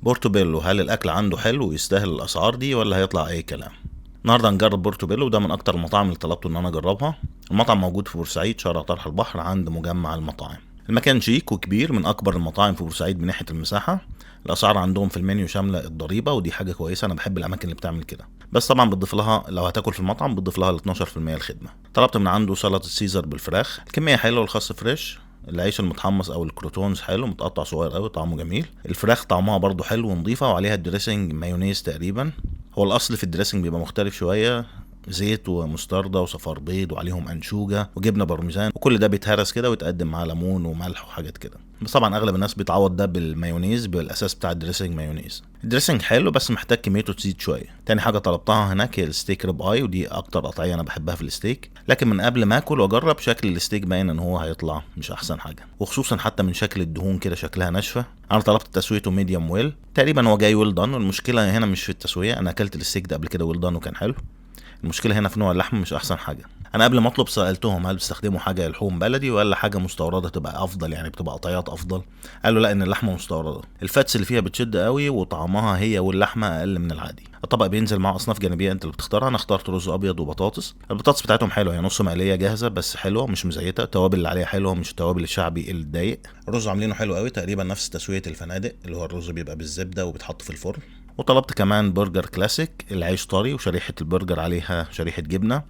بورتوبيلو، هل الاكل عنده حلو ويستاهل الاسعار دي ولا هيطلع اي كلام؟ النهارده هنجرب بورتوبيلو، وده من اكتر المطاعم اللي طلبته ان انا اجربها. المطعم موجود في بورسعيد، شارع طرح البحر عند مجمع المطاعم. المكان شيك وكبير، من اكبر المطاعم في بورسعيد من ناحيه المساحه. الاسعار عندهم في المنيو شامله الضريبه، ودي حاجه كويسه، انا بحب الاماكن اللي بتعمل كده. بس طبعا بتضيف لها، لو هتاكل في المطعم بتضيف لها ال 12% الخدمه. طلبت من عنده سلطه سيزر بالفراخ، الكميه حلوه والخس فريش. العيش المتحمص او الكروتونز حلو، متقطع صغير قوي، طعمه جميل. الفراخ طعمها برضو حلو ونظيفه، وعليها الدريسنج مايونيز تقريبا. هو الاصل في الدريسنج بيبقى مختلف شويه، زيت ومستردة وصفار بيض وعليهم انشوجة وجبنة بارميزان، وكل ده بيتهرس كده ويتقدم معاه ليمون وملح وحاجات كده. بس طبعا اغلب الناس بتعوض ده بالمايونيز، بالاساس بتاع الدريسنج مايونيز. الدريسنج حلو بس محتاج كميته تزيد شويه. تاني حاجه طلبتها هناك هي الستيك ريب اي، ودي اكتر قطعيه انا بحبها في الستيك. لكن من قبل ما اكل واجرب، شكل الستيك باين ان هو هيطلع مش احسن حاجه، وخصوصا حتى من شكل الدهون كده شكلها ناشفه. انا طلبت تسويته ميديوم ويل، تقريبا هو جاي ويل دان، والمشكله هنا مش في التسويه. انا اكلت الستيك ده قبل كده ويل دان وكان حلو. المشكله هنا في نوع اللحم مش احسن حاجه. انا قبل ما اطلب سالتهم هل بيستخدموا حاجه لحوم بلدي ولا حاجه مستورده تبقى افضل، يعني بتبقى قطعيات افضل. قالوا لا، ان اللحمه مستورده. الفاتس اللي فيها بتشد قوي، وطعمها هي واللحمه اقل من العادي. الطبق بينزل معاه اصناف جانبيه انت اللي بتختارها. انا اخترت رز ابيض وبطاطس. البطاطس بتاعتهم حلوه، هي نص مقليه جاهزه بس حلوه مش مزيته. التوابل اللي عليها حلوه، مش التوابل الشعبي اللي تضايق. الرز عاملينه حلو قوي، تقريبا نفس تسويه الفنادق، اللي هو الرز بيبقى بالزبده وبيتحط في الفرن. وطلبت كمان برجر كلاسيك، العيش طري وشريحه البرجر عليها شريحه جبنه،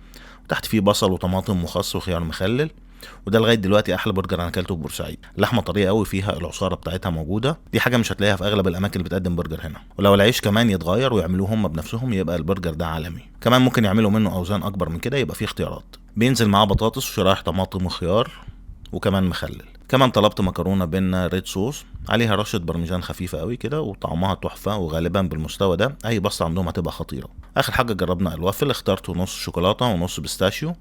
وتحت فيه بصل وطماطم وخس وخيار مخلل. وده لغايه دلوقتي احلى برجر انا اكلته في بورسعيد. اللحمه طريه قوي، فيها العصاره بتاعتها موجوده، دي حاجه مش هتلاقيها في اغلب الاماكن اللي بتقدم برجر هنا. ولو العيش كمان يتغير ويعملوه هم بنفسهم، يبقى البرجر ده عالمي. كمان ممكن يعملوا منه اوزان اكبر من كده، يبقى فيه اختيارات. بينزل معاه بطاطس وشرايح طماطم وخيار وكمان مخلل. كمان طلبت مكرونه بينا ريد صوص، عليها رشه برمجان خفيفه قوي كده، وطعمها تحفه. وغالبا بالمستوى ده اي بسطه عندهم هتبقى خطيره. اخر حاجه جربنا الوافل، اخترته نص شوكولاته ونص بيستاشيو.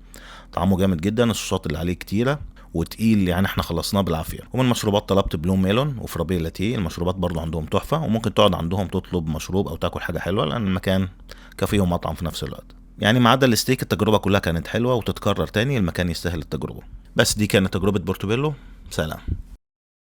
طعمه جامد جدا، الصوصات اللي عليه كتيره وتقيل، يعني احنا خلصناه بالعافيه. ومن المشروبات طلبت بلو ميلون وفرابيه لاتيه. المشروبات برضو عندهم تحفه، وممكن تقعد عندهم تطلب مشروب او تاكل حاجه حلوه، لان المكان كافيه ومطعم في نفس الوقت. يعني ما عدا الستيك، التجربه كلها كانت حلوه وتتكرر تاني، المكان يستاهل التجربه. بس دي كانت تجربه بورتوبيلو. سلام.